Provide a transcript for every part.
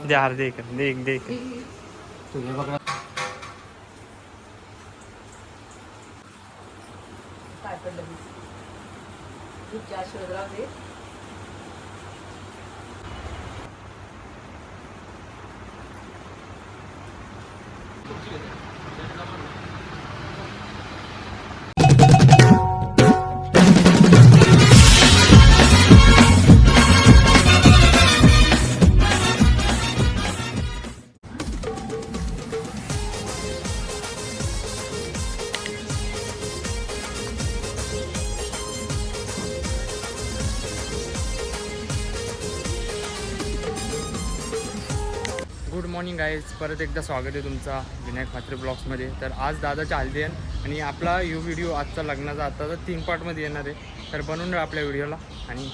दे हार्दिक देख देख तुझे बघा काय पडलं दूधच्या शोध राहते. गुड मॉर्निंग गाईज, परत एकदा स्वागत आहे तुमचा विनायक म्हात्रे ब्लॉग्समध्ये. तर आज दादाच्या हल्दी आहे आणि आपला व्हिडिओ आजचा लग्नाचा आता तर 3 पार्टमध्ये येणार आहे. तर बनवून द्या आपल्या व्हिडिओला आणि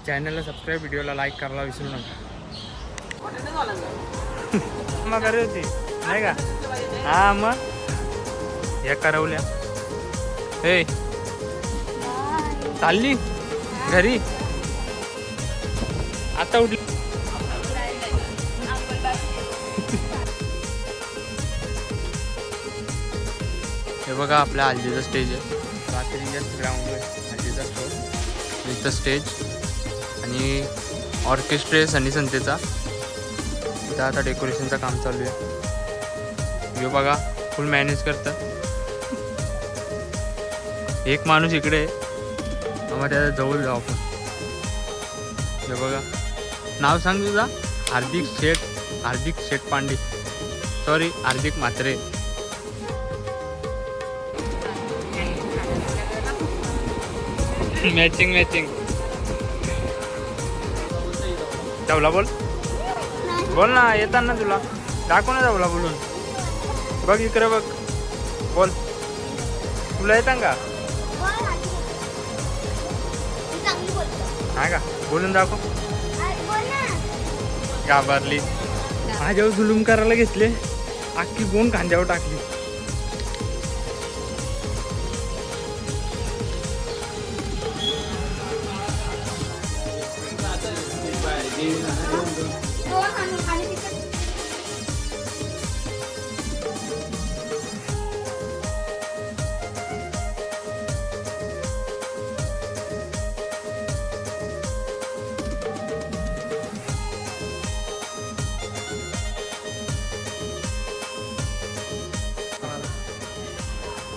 चॅनलला सबस्क्राईब, व्हिडिओला लाईक करायला विसरू नका. मग घरी होती नाही का? हां मग या करवल्या हे चालली घरी आता उठली. हे बघा आपल्या हल्दीचा स्टेज आहे. रात्रीच्याच ग्राउंडवर हल्दीचा शो, इथं स्टेज आणि ऑर्केस्ट्रा आहे सनी संतेचा. इथं आता डेकोरेशनचं काम चालू आहे. हे बघा फुल मॅनेज करतं. एक माणूस इकडे आहे, मग त्याच्या जवळ जाऊ आपण. हे बघा नाव सांग तुझा? हार्दिक शेठ पांडे, सॉरी हार्दिक म्हात्रे. मॅचिंग जाऊला बोल ना, येताना तुला दाखव ना जाऊला बोलून. बघ इकडे बघ, बोल तुला येतं का? हा का, बोलून दाखव. घाबरली, माझ्यावर जुलूम करायला घेतले, अख्खी गोण खांद्यावर टाकली.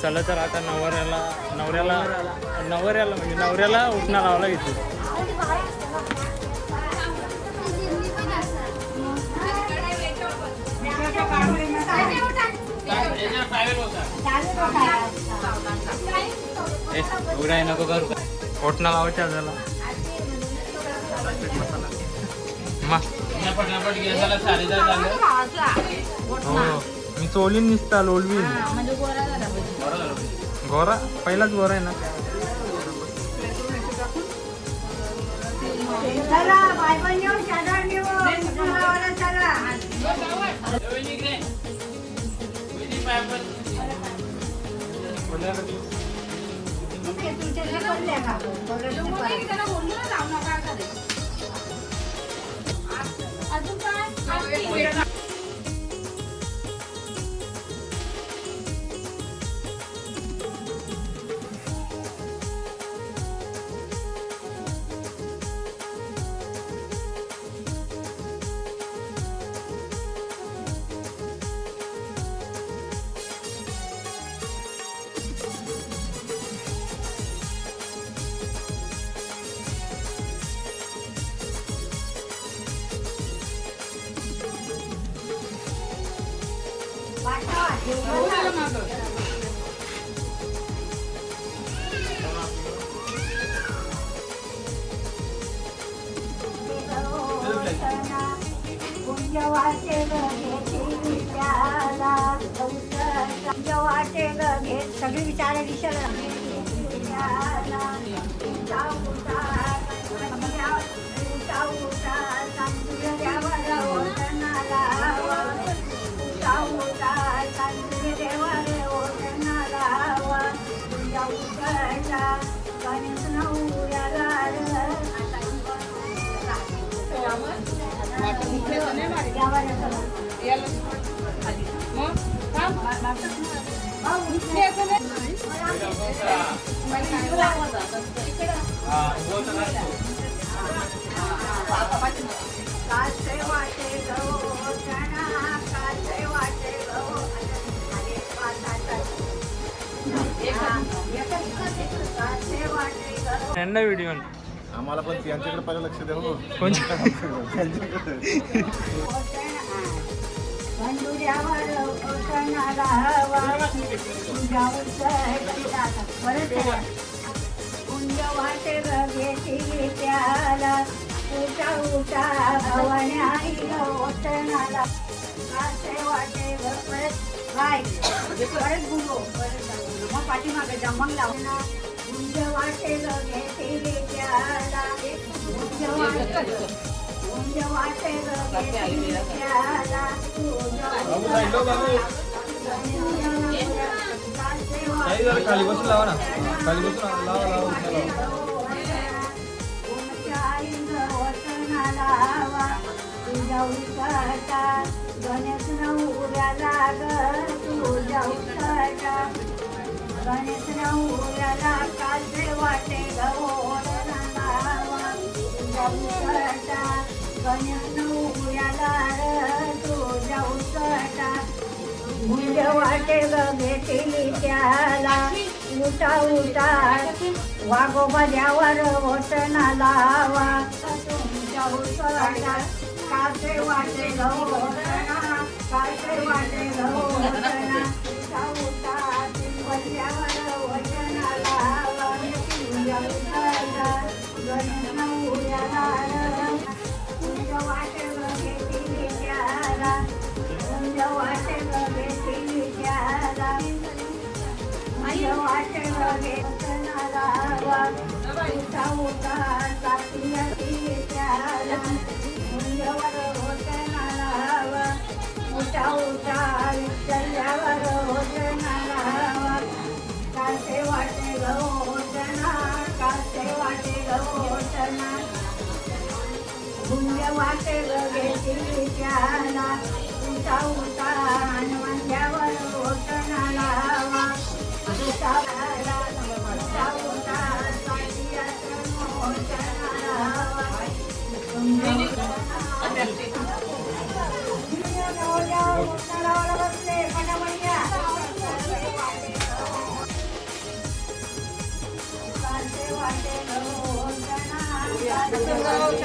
चला तर आता नवऱ्याला म्हणजे नवऱ्याला उठणं लावायला घेतली. नको करू, उठणं लावायच्या झाला. हो मी चोलीन निसता लोलवीन. गोरा पहिलाच गोरा आहे ना. सगळी विचार दिशेला यावर येतं. कासे वाटे गवोषणा, कासे वाटे त्यांना व्हिडिओ आम्हाला पण त्यांच्याकडे पहिलं लक्ष द्या हो. बंधुऱ्यावर ओषणाला हवा, तुझ्या कुंज वाटे घेतली त्याला, उठा उठा भवान्या ओषणाला. कासे वाटे परत काय परत गुरु मग पाठीमागे जमंग लावना. कुंज वाटे घेतली त्याला, कुंज वाटे घेतली त्याला, खाली बसून लावा ना, खाली बसून लावा. तुझ्या उसाटा गणेश नवऱ्याला ग, तुझ्या उसाटा गणेश नवऱ्याला. कासे वाटे गवोषणा, तुझ्या उसाटा गणेश नवऱ्याला ग, तुझ्या उसाटा. मुंज वाटे घेतली त्याला, उठा उठा वाघोबाद्यावर ओषणा लावा. तुमच्या उसाटा कासे वाटे गवोषणा, कासे वाटे गवोषणा. उठा उठा पिंपल्यावर ओषणा लावा. तुझ्या उसाटा गणेश नवऱ्याला ग, तुझ्या वाटे घेतली त्याला, तुझ्या वाटे घेतली त्याला, तुझ्या वाटे ओषणा लावा. उठा उठा सासुयाची त्याला, मुंजवर ओषणा लावा. उठा उठा विठ्ठल्यावर ओषणा लावा. कासे वाटे गवोषणा, कासे वाटे गवोषणा. गुंज वाटे घेतली त्याला, उठा उठा हनुमंत्यावर ओषणा लावा. उठा उठा उठा सासुयाचं ओषणा लावा. ओषणाला बसले पटापट्या. कासे वाटे गवोषणा, कासे वाटे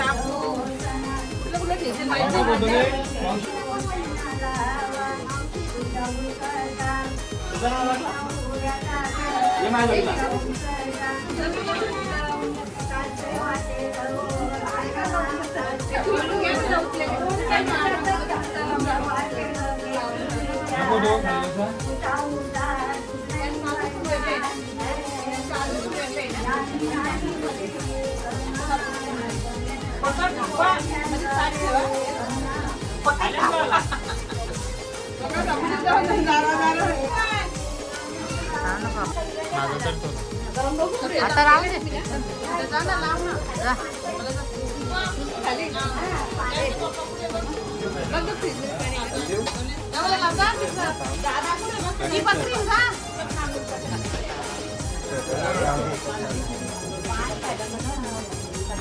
आता राहू दे.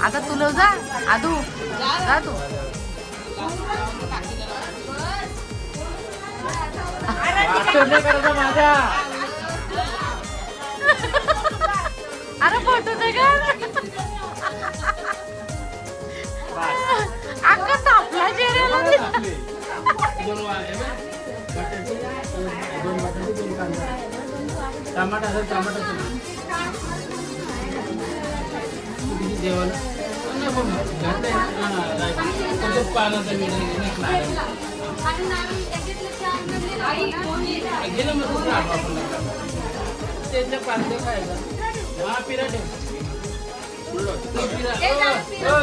आता तुला जा आदू जा तू. अरे फोटो दे का अक्का तापला चेहऱ्याला. टमाटा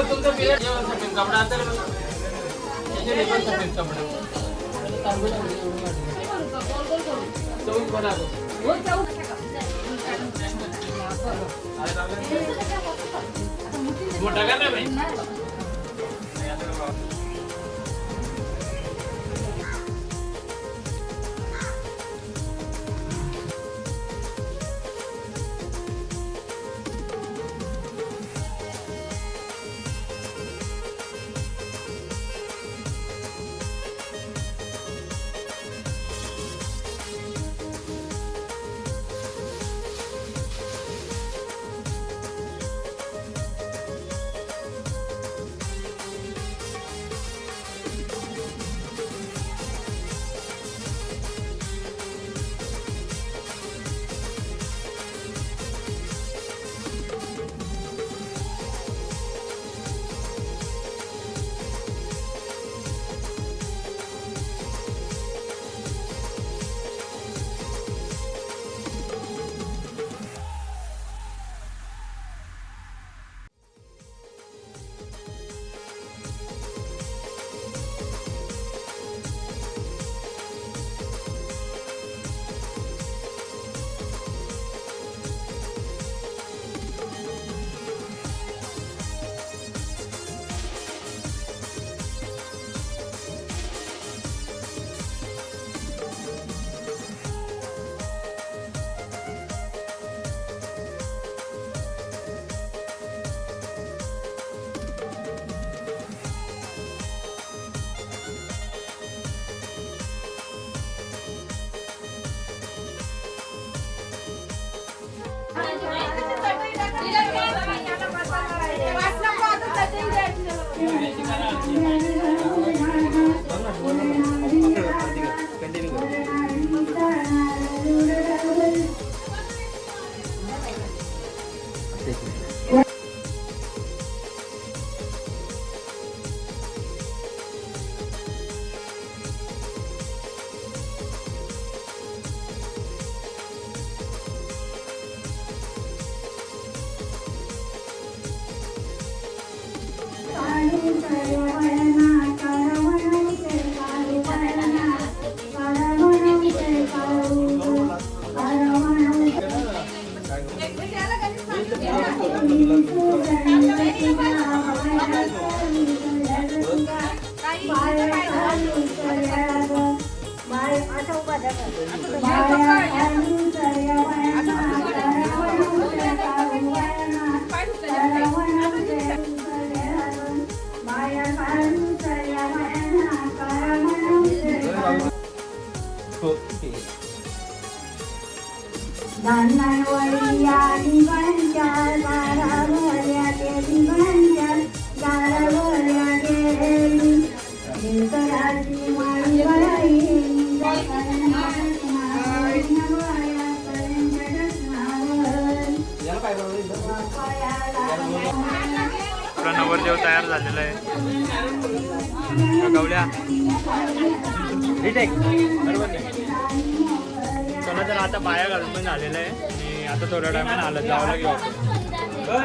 तुमचं पिरियड कपडा मोठा का नाही आपला नवरदेव तयार झालेला आहे. गवल्या चला तर आता बाया घालून पण झालेलं आहे आणि आता थोड्या टायमाने आलं जावं लागेल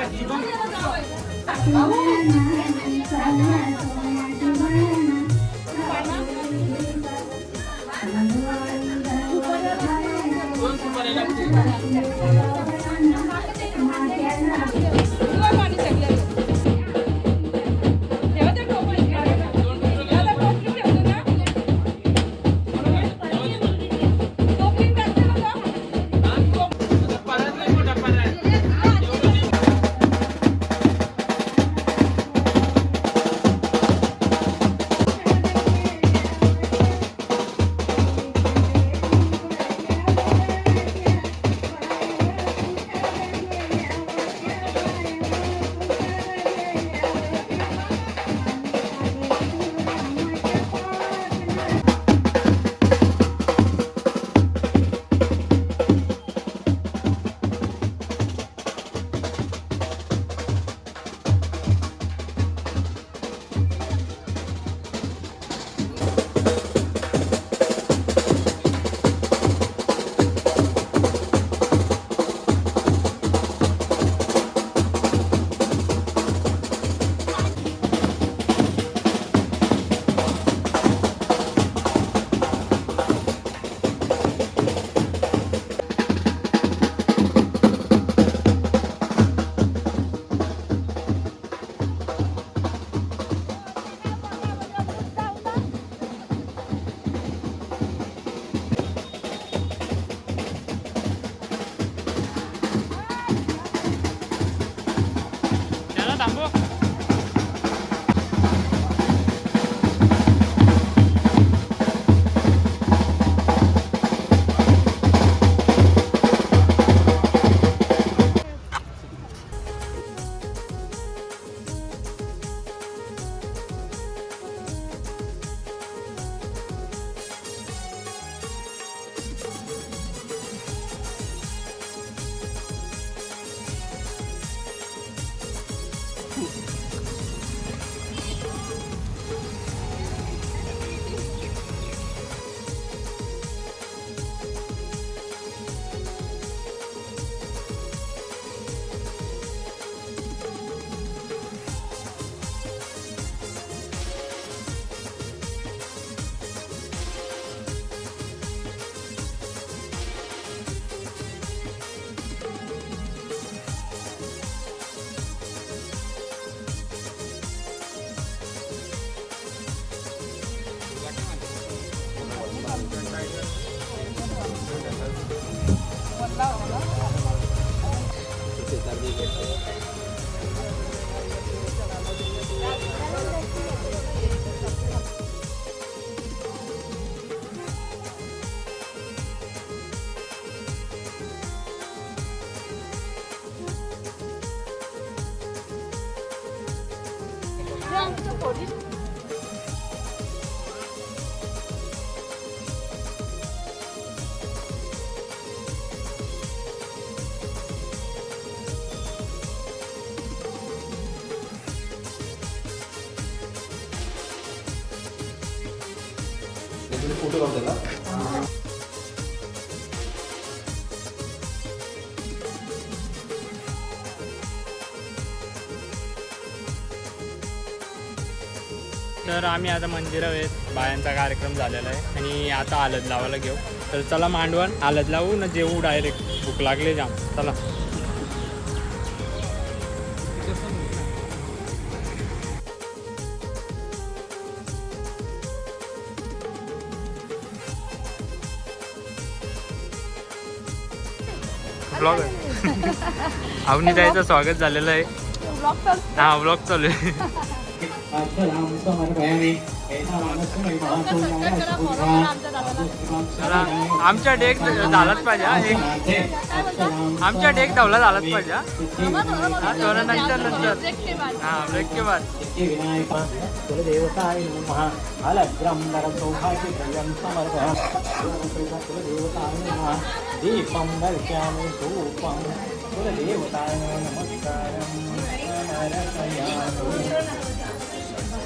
फोटो काढ त्याला. तर आम्ही आता मंदिरात आहेत, बायांचा कार्यक्रम झालेला आहे आणि आता हळद लावायला घेऊ. तर चला मांडवण हळद लावू ना जेवू डायरेक्ट, भूक लागले जाम. चला ब्लॉग अवनीताईचं स्वागत झालेलं आहे. हा ब्लॉग चालू आहे. आमच्या डेक झालाच पाहिजे हा, आमच्या डेक धावला झालाच पाहिजे हा. थोडा नंतर हा ब्रेक के बाद. कुलदेवताय नमः अलग्रंबर सौभाग्यं समर्पयामि. कुलदेवताय नमः दीपं दर्शयामि धूपं कुलदेवताय नमस्कारं समर्पयामि.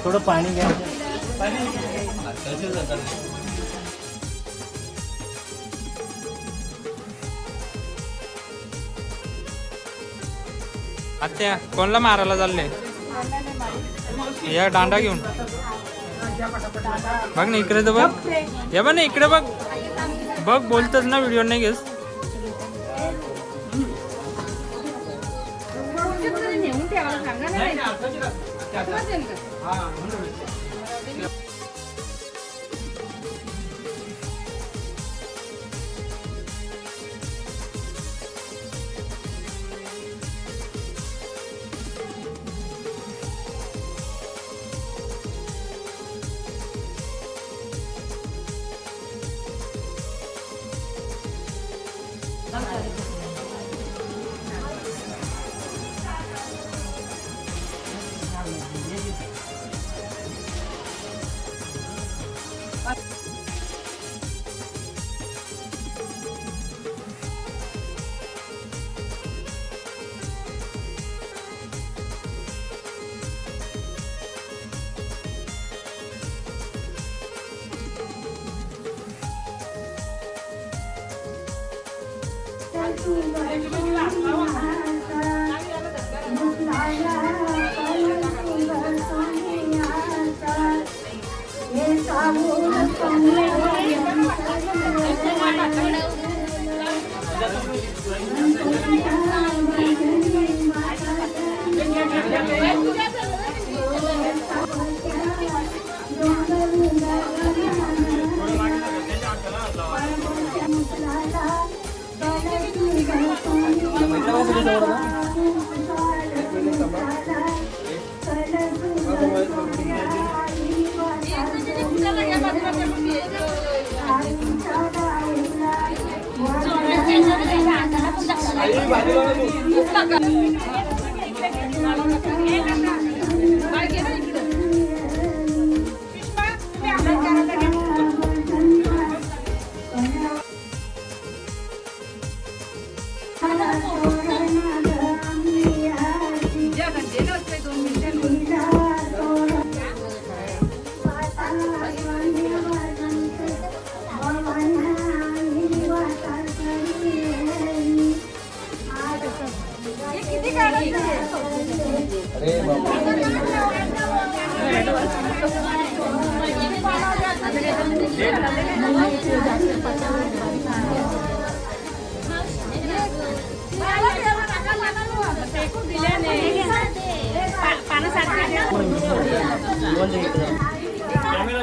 थोडं पाणी घ्या. आत्या कोणला मारायला चालले? या दांडा घेऊन बघ ना इकडे तर बघ. या बघ ना इकडे बघ. बघ बोलतच ना व्हिडिओ नाही घेस.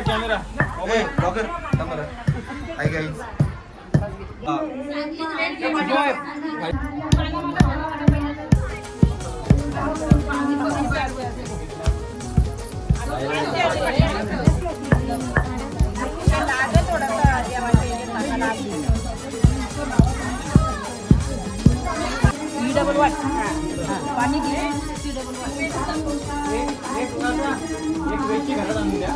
Camera blogger camera hi guys. पाणी एक वेळची घरात आणून द्या.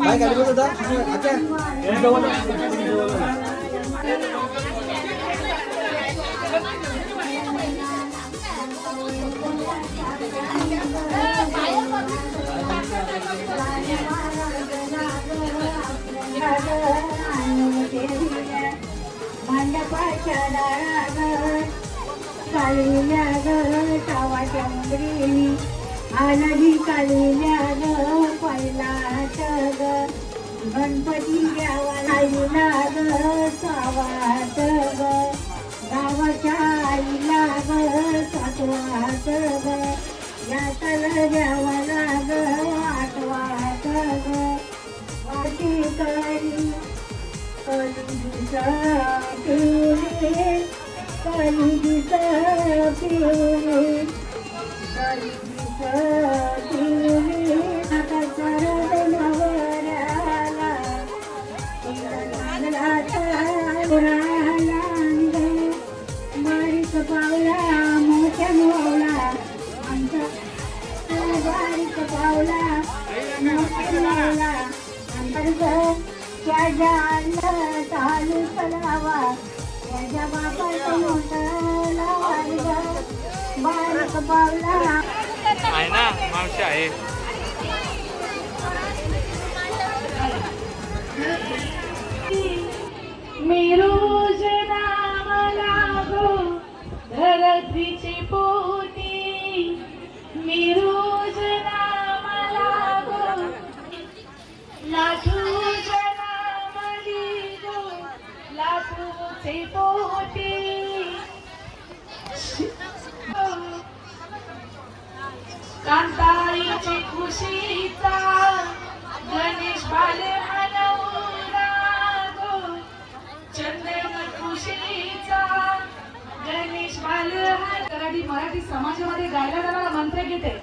काय गाडी बस होता मंडपाच्या दारावर कालिल्या ग टावाच्या मुंबरी आनंदी कालिल्या ग पहिलाच ग गणपती द्यावा आईला ग सावाच ग गावाच्या आईला ग सातवाच ग यातल द्यावा ग आठवाच ग वाटी करी बारीक पावला मोठ्या मोवला आमचा बारीक पावला मोठ्या मोवला चालू चलावा त्याच्या बापाचं मोठं बारीक पावला आहे ना मावशी आहे. मी रोज नाम लागो धरतीची पोटी मी रोज नाम लागो लाठूच नाम लिगो लाठूचे पोटी कांताईची खुशीचा गणेश बाले मनवला गो चंदन खुशीचा गणेश बाले कराडी मराठी समाजामध्ये गायला जाणारा मंत्रगीत आहे.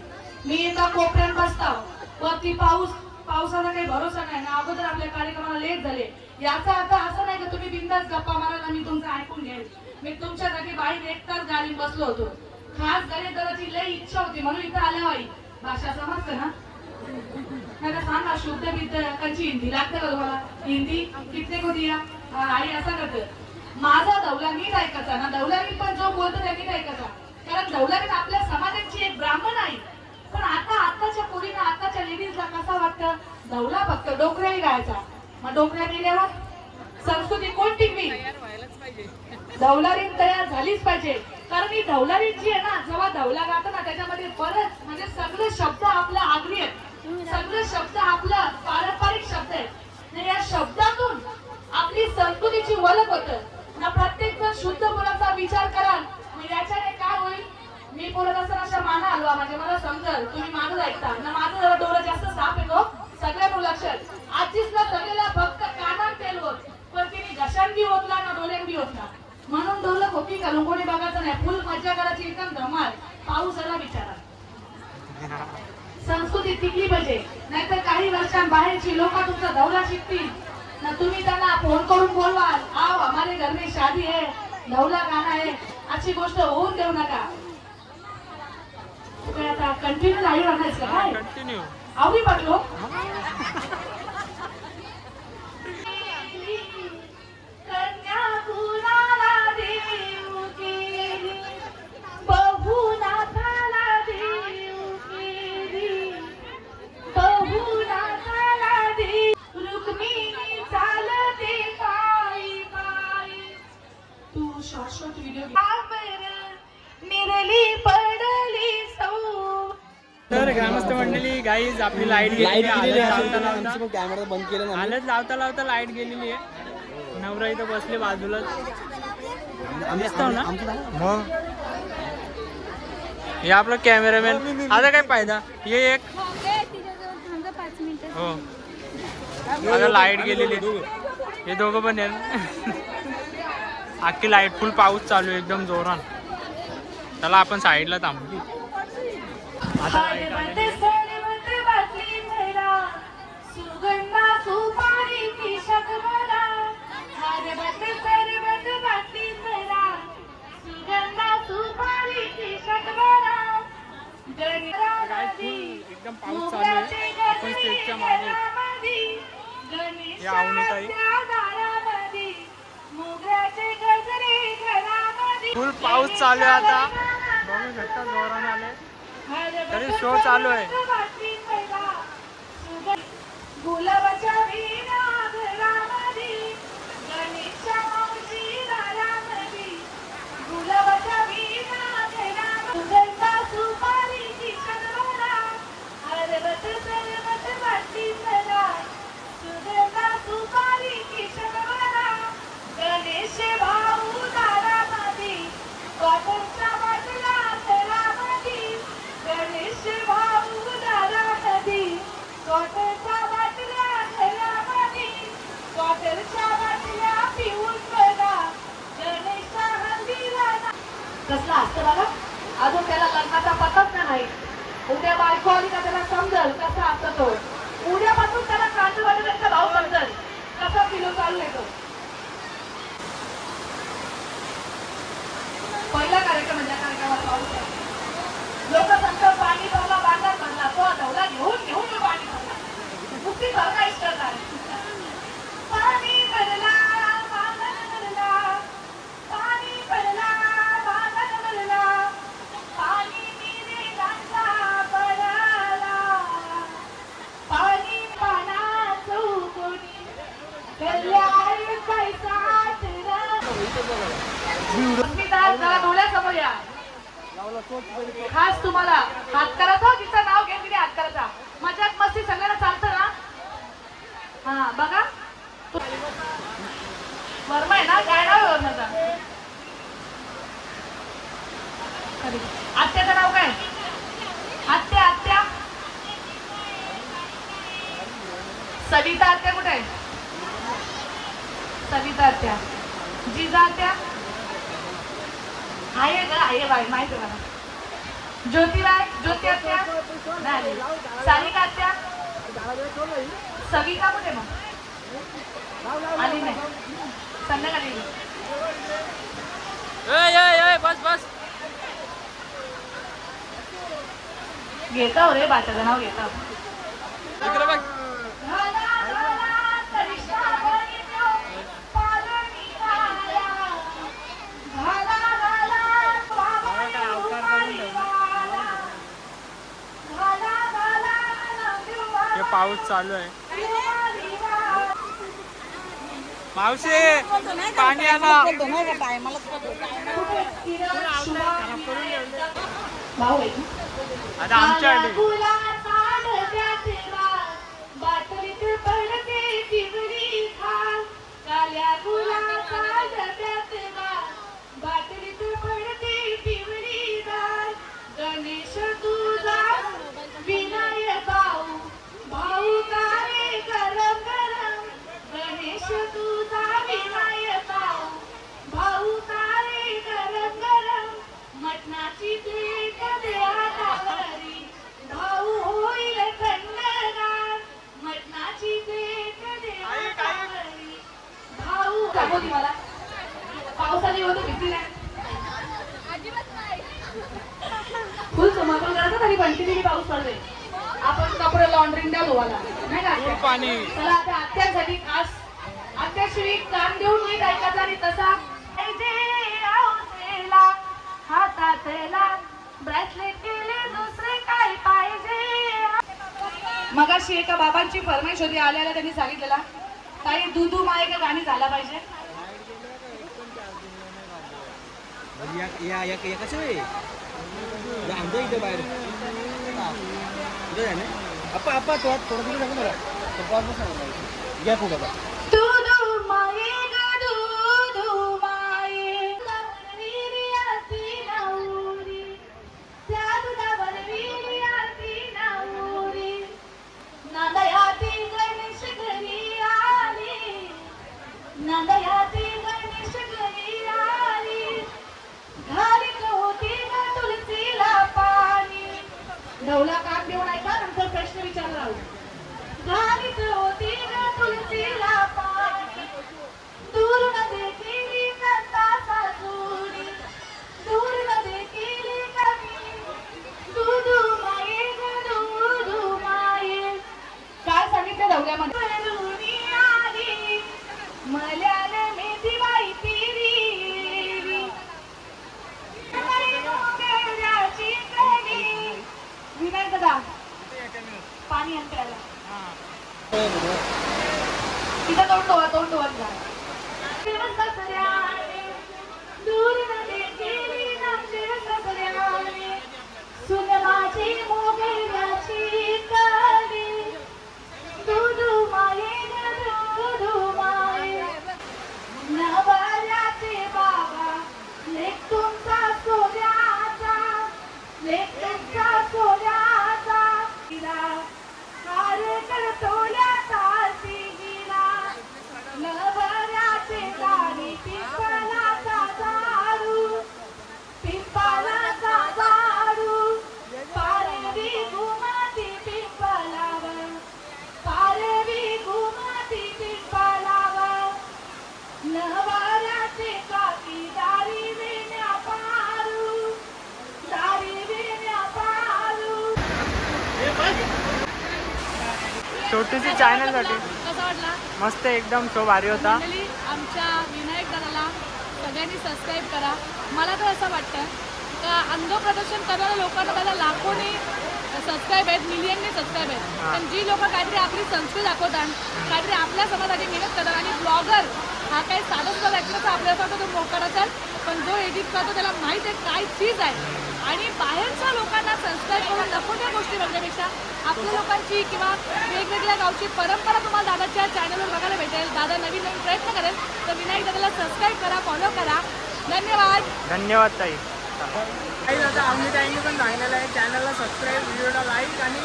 मी एका कोपऱ्यात बसताव वरती पावसाचा काही भरोसा नाही ना अगोदर आपल्या कार्यक्रमाला लेट झाले. याचा अर्थ असं नाही की तुम्ही बिंदास गप्पा मारायला मी तुमचं ऐकून घेईल. मी तुमच्यासाठी बाहेर एक तास गाडी बसलो होतो खास गणेशदाची लय इच्छा होती म्हणून इथं आल्या बाई. भाषा समजते ना? नाही तर सांगा शुद्ध विद्या कशी हिंदी लागते का तुम्हाला? हिंदी कितने को दिया? आई असं करते. माझा दौला नीट ऐकायचा ना, दौलानी पण जो बोलतो त्या नीट ऐकायचा. कारण दौलानी आपल्या समाजाची एक ब्राह्मण आहे. पण आताच्या पोरींना आताच्या लेडीजला कसा वाटतं दौला फक्त डोकऱ्याही गायचा. मग डोकऱ्या गेल्यावर संस्कृती कोण टिकवी? दौलारी तयार झालीच पाहिजे. कारण ही दौलारी जी आहे ना, जेव्हा दौला गातो ना त्याच्यामध्ये बरंच म्हणजे सगळे शब्द आपल्या आगरी आहेत. सगळे शब्द आपलं पारंपरिक शब्द आहेत. आणि या शब्दातून आपली संस्कृतीची ओळख होतं ना. प्रत्येक जण शुद्ध बोलाचा विचार कराल मग याच्याने काय होईल? मी बोलत असताना अशा माना हलवा म्हणजे मला समजल तुम्ही माझं ऐकता ना. माझं जरा डोळं जास्त साफ येतो सगळ्यांना लक्षात. आजीसला सगळ्याला फक्त कानात तेल होत पण तिने घशान बी होतला ना डोळ्यात बी होतला. म्हणून डोलं खोकी घालून कोणी बघायचं नाही. फुल मज्जा करायची एकदम धमाल. पाऊस आला बिचारा. संस्कृती टिकली पाहिजे. नाहीतर काही वर्षांबाहेरची लोक तुमचा दौरा शिकतील ना. तुम्ही त्यांना फोन करून बोलवाल आओ हमारे घर में शादी है दौला गाना है अशी गोष्ट होऊन देऊ नका. काय आता कंटिन्यू लाईव्ह राहणार का काय? कंटिन्यू आवडी पटलो. शाश्वत व्हिडिओ मिरली पडली सौ. तर ग्रामस्थ मंडळी गाईज आपली लाईट गेलेली आहे. कॅमेरा बंद केला आलंच लावता लावता लाईट गेलेली आहे. नवरा इथं बसले बाजूलाच दिसतो ना. मग हे आपलं कॅमेरामॅन आता काय फायदा हे एक हो आता लाईट गेलेली हे दोघं पण आहे. अख्खी लाईट फुल पाऊस चालू आहे एकदम जोरान. त्याला आपण साईडला थांबू. आता लाईट आलेली आहे. एकदम पाऊस चालू आहे. आपण स्टेजच्या मागे या आवनीताई फुल पाऊस चालू आहे. आता दोन्ही घट्टा जोरान आले तरी शो चालू आहे. गुलाबाच्या वीणा घरामध्ये गणेशच्या मावशी दारामध्ये गुलाबाच्या वीणा घरामध्ये सुपारीची शनवरा हरवत सरवत वाटली सरा सुगंधा सुपारीची शनवरा गणेश भाऊ दारामध्ये कॉटनच्या बाटल्या घरामध्ये गणेश भाऊ दारामध्ये कॉटनच्या बाटल्या घरामध्ये कॉटनच्या बाटल्या पिऊन बघा गणेशा हल्दीला. कसला असतं बघा अजून त्याला लग्नाचा पताच नाही. उद्या बायको आली का त्याला समजल कसा असतो तो. उद्यापासून त्याला कांदवाडीचा भाव समजल कसा किलो चालू येतो. पहिला कार्यक्रम म्हणजे कार्यक्रमात पाऊस आहे. लोक सांगतात पाणी भरला बांधात भरला तो धवला घेऊन घेऊन पाणी भरला मुक्ती भरला इष्ट काय. पाणी भरला बांधण भरला पाणी भरला बांधण भरला पाणी निरेगांचा पडला पाणी पाण्याचो कोणी कल्याण पैसा डोळ्यासमोर या. खास तुम्हाला हातकराचा तिचं नाव घेऊन तिने हातकराचा मजाक मस्ती सगळ्यांना चालतं ना. हा बघा वर्मा आहे ना काय नाव आहे वर्माचा? आत्याचं नाव काय? आत्या आत्या सविता आत्या कुठे आहे? सविता आत्या जिजा आत्या आहे का? आहे बाई माहिती मला. ज्योतिबाई ज्योती आत्या नाही. सारिका आत्या सविता कुठे मग आली नाही संध्याकाळी. बस बस घेता रे बाटाचं नाव घेता इकडे बघ. हे पाऊस चालू आहे. मावशी पाणी आणा. आता आमच्या बाटलीत पडते चिवडी खाल काल्या गुलाचा डब्यात बाटलीत पडते पिवळी दाल गणेश तुझा विनय भाऊ भाऊ कारे गरम गरम गणेश तुझा विनय भाऊ भाऊ कारे गरम गरम मटणाची प्लेट द्या दावरी भाऊ होईल थंडगार मटणाची प्लेट द्या दावरी भाऊ दाखवली मला पावसाने होतं भीती नाही फुल समापन करतात आणि कंटिन्यू पाऊस पडते आपण कपडे लॉन्ड्रिंग द्या धुवायला नाही का पाणी. चला आता आत्यासाठी खास आत्याश्री कान देऊन नीट ऐकायचा आणि तसा हातातला ब्रेसलेट केले दुसरे काय पाहिजे मगाशी एका बाबांची फरमाईश होती आल्याला त्यांनी सांगितलेला ताई दुधू माय का गाणी झाला पाहिजे कसं आहे आमचं इथे बाहेर इथे आहे ना अप्पा अप्पा तो थोडं तिकडे सांगू मला घ्या खूप आता दुधू माये ग दुधू माये वीर्याची नवरी त्या दुधावर वीर्याची नवरी नांदयाती गणेश घरी आली नांदयाती गणेश घरी आली घालीत होती ग तुलसीला पाणी ढवला कान देऊन ऐका नंतर प्रश्न विचारला राहू घालीत होती ग तुलसीला पाणी दूर न देखीली संता सासुरी दूर न देखीली कमी दुधू माये ग दुधू माये काय सांगितलं ढवल्यामध्ये आली मल्याने मेथी बाई पिरी विनय दादा पाणी आणते तिथं तोंड धुवत जा दूर नदी गेली नामदेव सगळ्याने सुन माझी मोगऱ्याची कली दुधू माये दुधू माये नवऱ्याचे बाबा लेक तुमचा सोन्याचा लेक तुमचा सोन्याचा तिला हार करतोल्याचा तिला नवऱ्याचे दारी पिंपलाचा झाडू पिंपलाचा झाडू पारवी घुमती पिंपलावर पारवी घुमती पिंपलावर नवऱ्याचे काकी दारी विण्या पारू दारी विण्या पारू छोटीशी चॅनलसाठी कसा वाटला मस्त एकदम शो भारी होता. मंडळी, आमच्या विनायक दादाला सगळ्यांनी सबस्क्राईब करा. मला तर असं वाटतं का अंग प्रदर्शन करणाऱ्या लोकांना त्याला लाखोनी सबस्क्राईब आहेत, मिलियनने सबस्क्राईब आहेत. पण जी लोक काहीतरी आपली संस्कृती दाखवतात, काहीतरी आपल्या समाजासाठी मेहनत करतात आणि ब्लॉगर हा काही साधा सुद्धा व्यक्तीचा आपल्याला वाटतं तो मोकार असेल, पण जो एडिट करतो त्याला माहीत आहे काय चीज आहे. आणि बाहेरच्या लोकांना सबस्क्राईब करून नको त्या गोष्टी बघण्यापेक्षा आपल्या लोकांची किंवा वेगवेगळ्या गावची परंपरा तुम्हाला दादाच्या चॅनलवर बघायला भेटेल. दादा नवीन नवीन प्रयत्न करेल, तर विनायक दादाला सबस्क्राईब करा, फॉलो करा. धन्यवाद. धन्यवाद ताई. आता आम्ही ताईंनी पण सांगितलेलं आहे चॅनलला सबस्क्राईब, व्हिडिओला लाईक आणि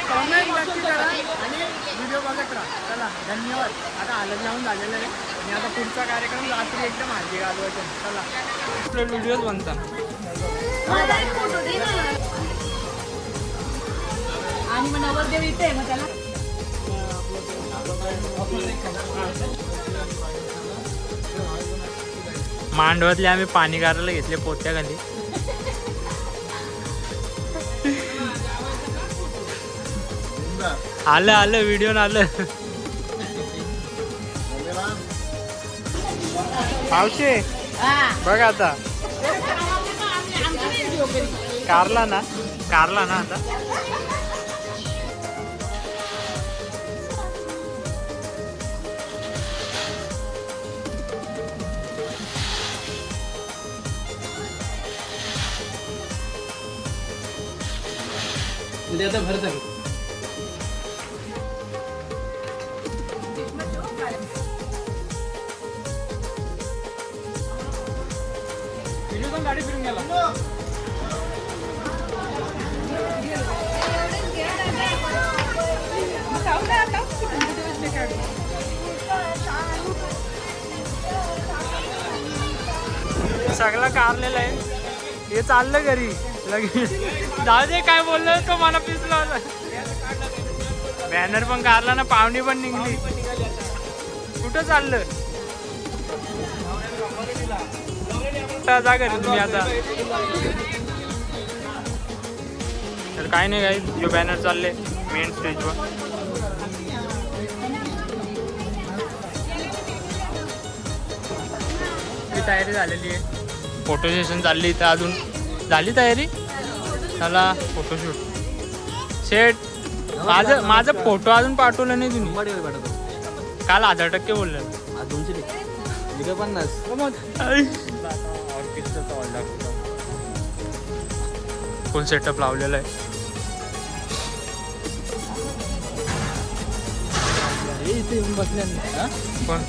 कमेंट नक्की करा आणि व्हिडिओ बघत राहा. चला धन्यवाद. आता हालत लावून झालेलं आहे आणि आता पुढचा कार्यक्रम रात्री एकदम हलकी घालवायचं. चला आपले व्हिडिओज बनतात. आणि मग नवरदेव इथे मग त्याला मांडवातले आम्ही पाणी गारायला घेतले पोत्याखाली. आलं आलं व्हिडिओ आलं. मावशी बघ आता कारला ना आता. उद्या आता भरत आहे. गाडी फिरून गेला. सगळं कारलेलं आहे. हे चाललं घरी लगेच. जाऊ दे काय बोललो तो मला पिसला होता. बॅनर पण कारला ना, पाहुणी पण निघली. कुठं चाललं जा घरी तुम्ही आता. तर काय नाही काय जो बॅनर चालले मेन स्टेजवर. तयारी झालेली आहे. फोटो सेशन चालली इथं. अजून झाली तयारी. चला फोटोशूट सेट. माझं फोटो अजून पाठवलं नाही तुम्ही. काल 1000% बोललं. 250. फुल सेटअप लावलेला आहे. इथे येऊन बसल्या पण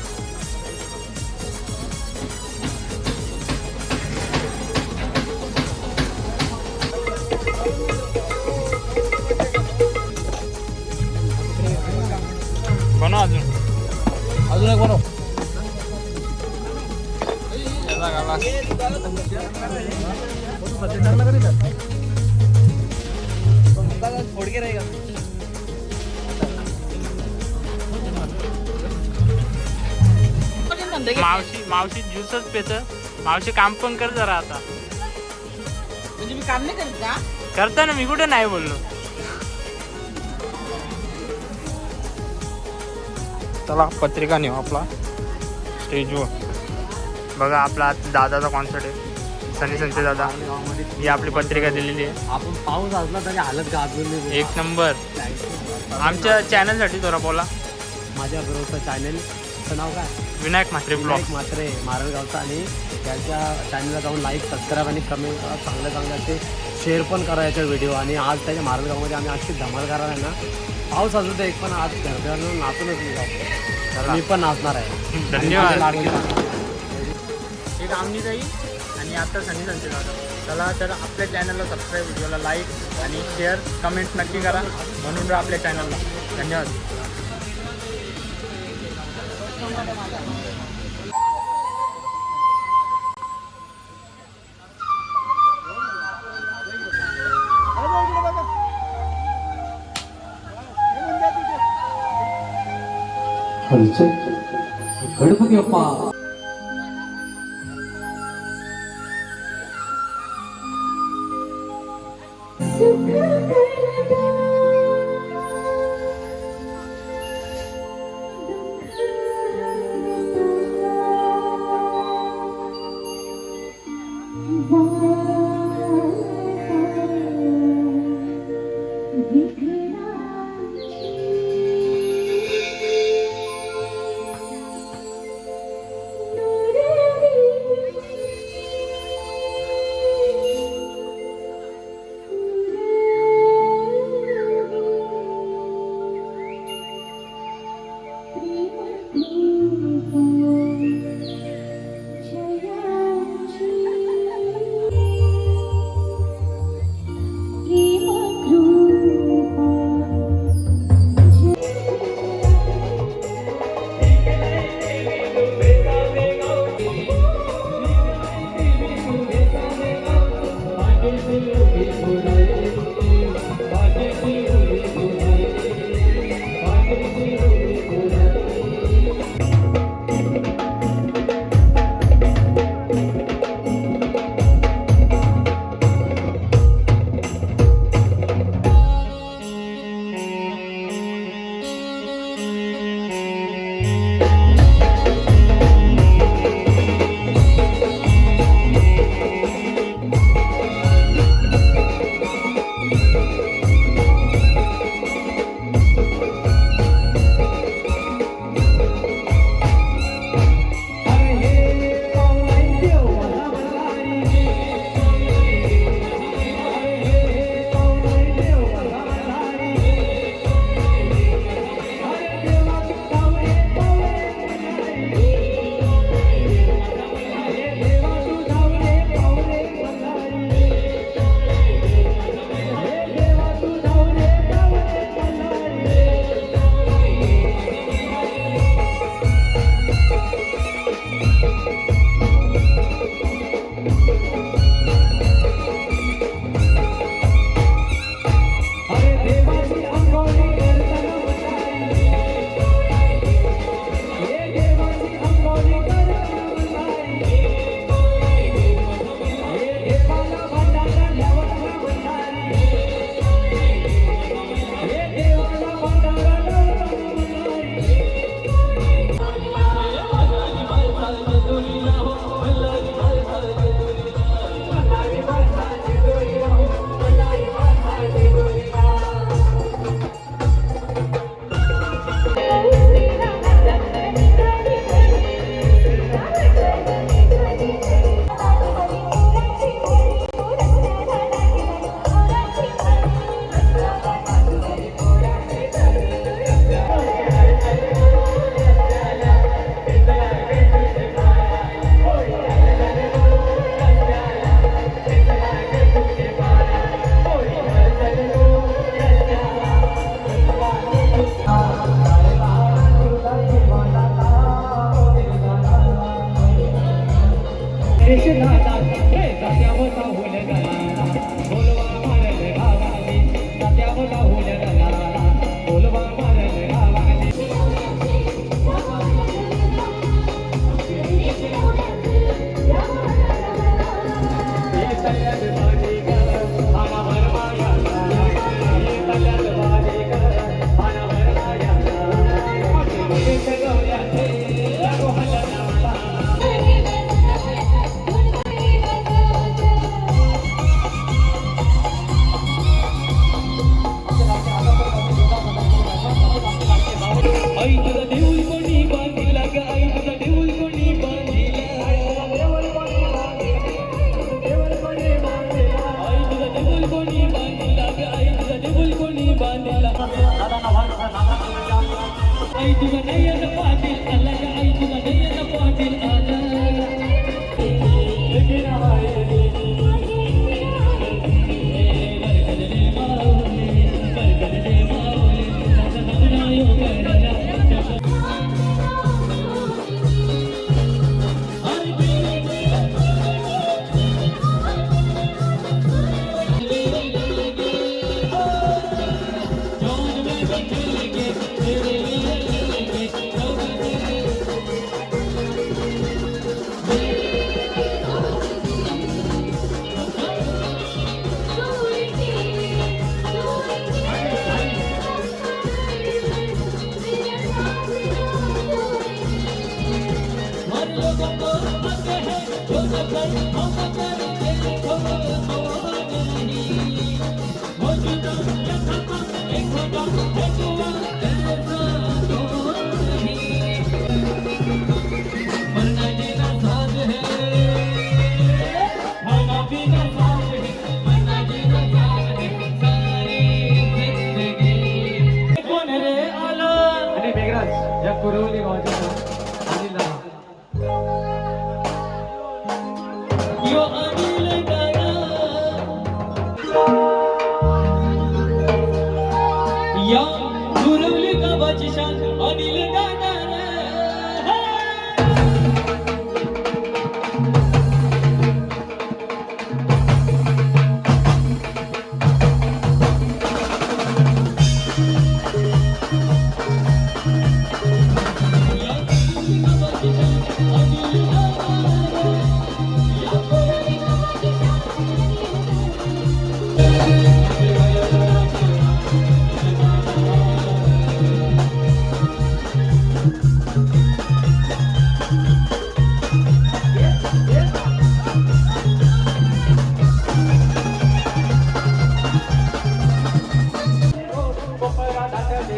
बनव अजून एक बनव. थोडके राही का. मावशी ज्यूसच पेत. मावशी काम पण कर जरा आता. म्हणजे मी काम नाही करत का. करता ना, मी कुठे नाही बोललो. चला पत्रिका नेऊ आपला स्टेजवर. बघा आपला दादाचा कॉन्सर्ट आहे. सनी संजय दादा ही आपली पत्रिका दिलेली आहे. आपण पाऊस असला तरी हालत गाजून एक नंबर. आमच्या चॅनलसाठी थोडा बोला. माझ्या बरोबरचं चॅनलचं नाव काय. विनायक म्हात्रे ब्लॉग. विनायक म्हात्रे मारळगावचा. आणि त्याच्या चॅनलला जाऊन लाईक सबस्क्राईब आणि कमेंट करा. चांगले असे शेअर पण करा याच्या व्हिडिओ. आणि आज त्याच्या मारळगावमध्ये आम्ही अशी धमाल करणार आहे ना. पाऊस असू दे एक पण आज घरघरांना नाचूनच मी जाऊ. मी पण नाचणार आहे. धन्यवाद. एक आमनी जाई आणि आता सनी संजय दादा. चला तर आपल्या चॅनलला सबस्क्राईब, व्हिडिओला लाईक आणि शेअर कमेंट नक्की करा. म्हणून राहा आपल्या चॅनलला. धन्यवाद. गणपती बाप्पा.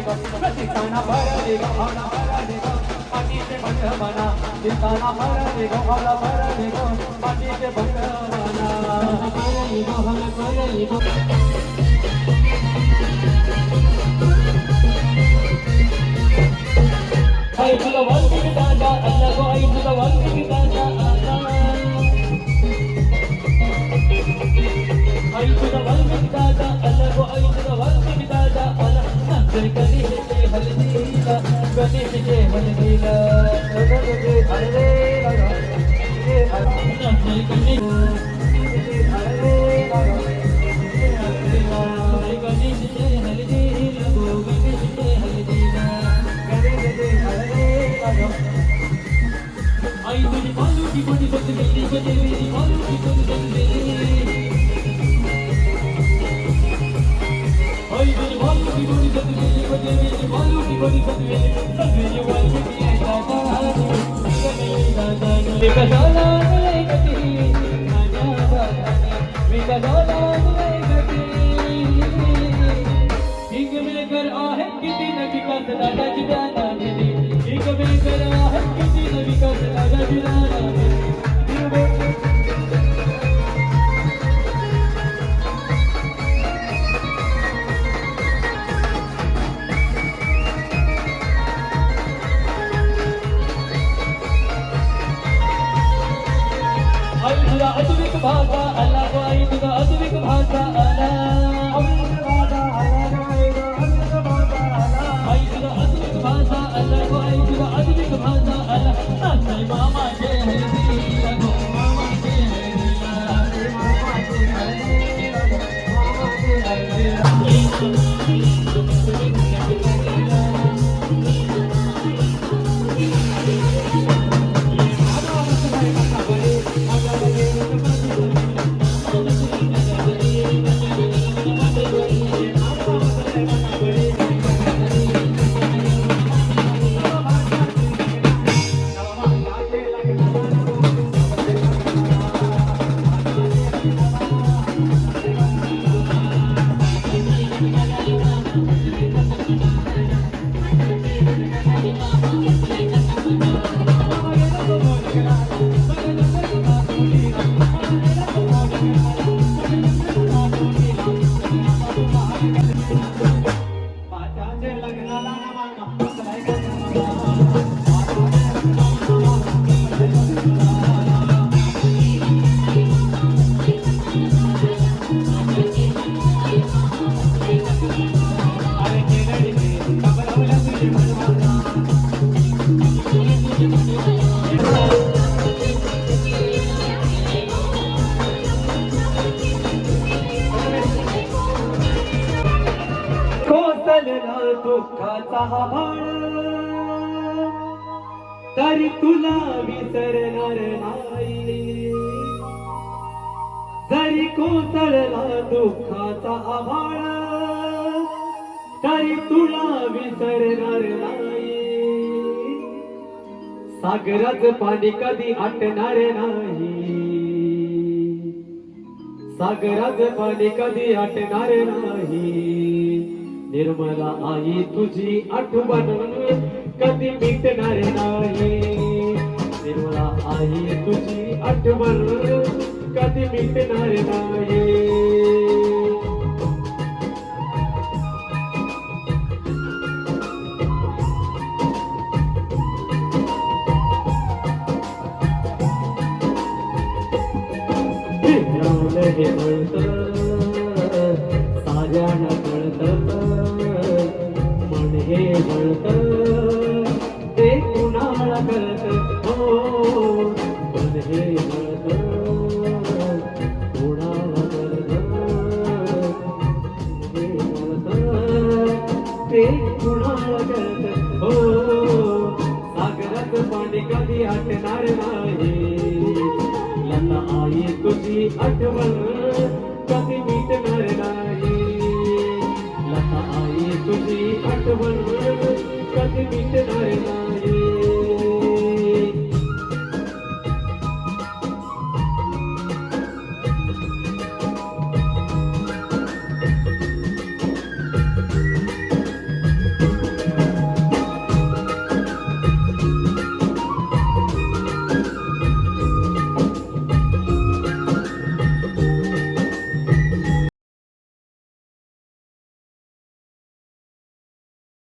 ठिकाणा भरले गो आला भरले गो पाठीचे भंग म्हणा ठिकाणा भरले गो आला भरले गो पाठीचे भंग म्हणा भरले गो आला भरले गो आई तुला वालकी दादा अल्लाह गो आई तुला वालकी दादा आई तुला वालकी दादा अल्लाह गो आई तुला वालकी दादा अल्लाह नंतर गणेशचे हलदीला गणेशचे हलदीला गणेशचे हलदीला नंतर गणेशचे हलदीला गणेशचे हलदीला गो गणेशचे हलदीला आई तुझी मालूकी बडी बदलेली गदेली मालूकी बदलेली आई तुझी मालूकी बडी बदलेली गदेली मालूकी बडी बदलेली सगळे वालकी दादा विकसाला रे गती माझ्या बाबाने विकसाला रे गती हिंगमेकर आहे किती न विकास दादाची दादा दिली हिंगमेकर आहे किती न विकास दादाची दादा आई तुझा अद्विक भाषा अल्लाह गो आई तुझा अद्विक भाषा अल्लाह आई तुझा अद्विक भाषा अल्लाह गो आई तुझा अद्विक भाषा अल्लाह नाचय मामा जय हरी गो मामा जय हरी मामा जय हरी मामा जय कोसलला दुःखाचा भाळ तरी तुला विसरणार नाही जरी कोसळला दुःखाचा आभाळ तरी तुला विसरणार नाही सागराचं पाणी कधी आटणार नाही सागराचं पाणी कधी आटणार नाही निर्मला आई तुझी आठवण कधी मिटणार नाही निर्मला आई तुझी आठवण कधी मिटणार नाही हे कळतं साऱ्यांना कळतं मन हे कळतं ते कुणाला कळतं हो मन हे कळतं कुणाला कळतं हे कळतं ते कुणाला कळतं हो सागराचं पाणी कधी आटणार नाही लता आई तुझी आठवण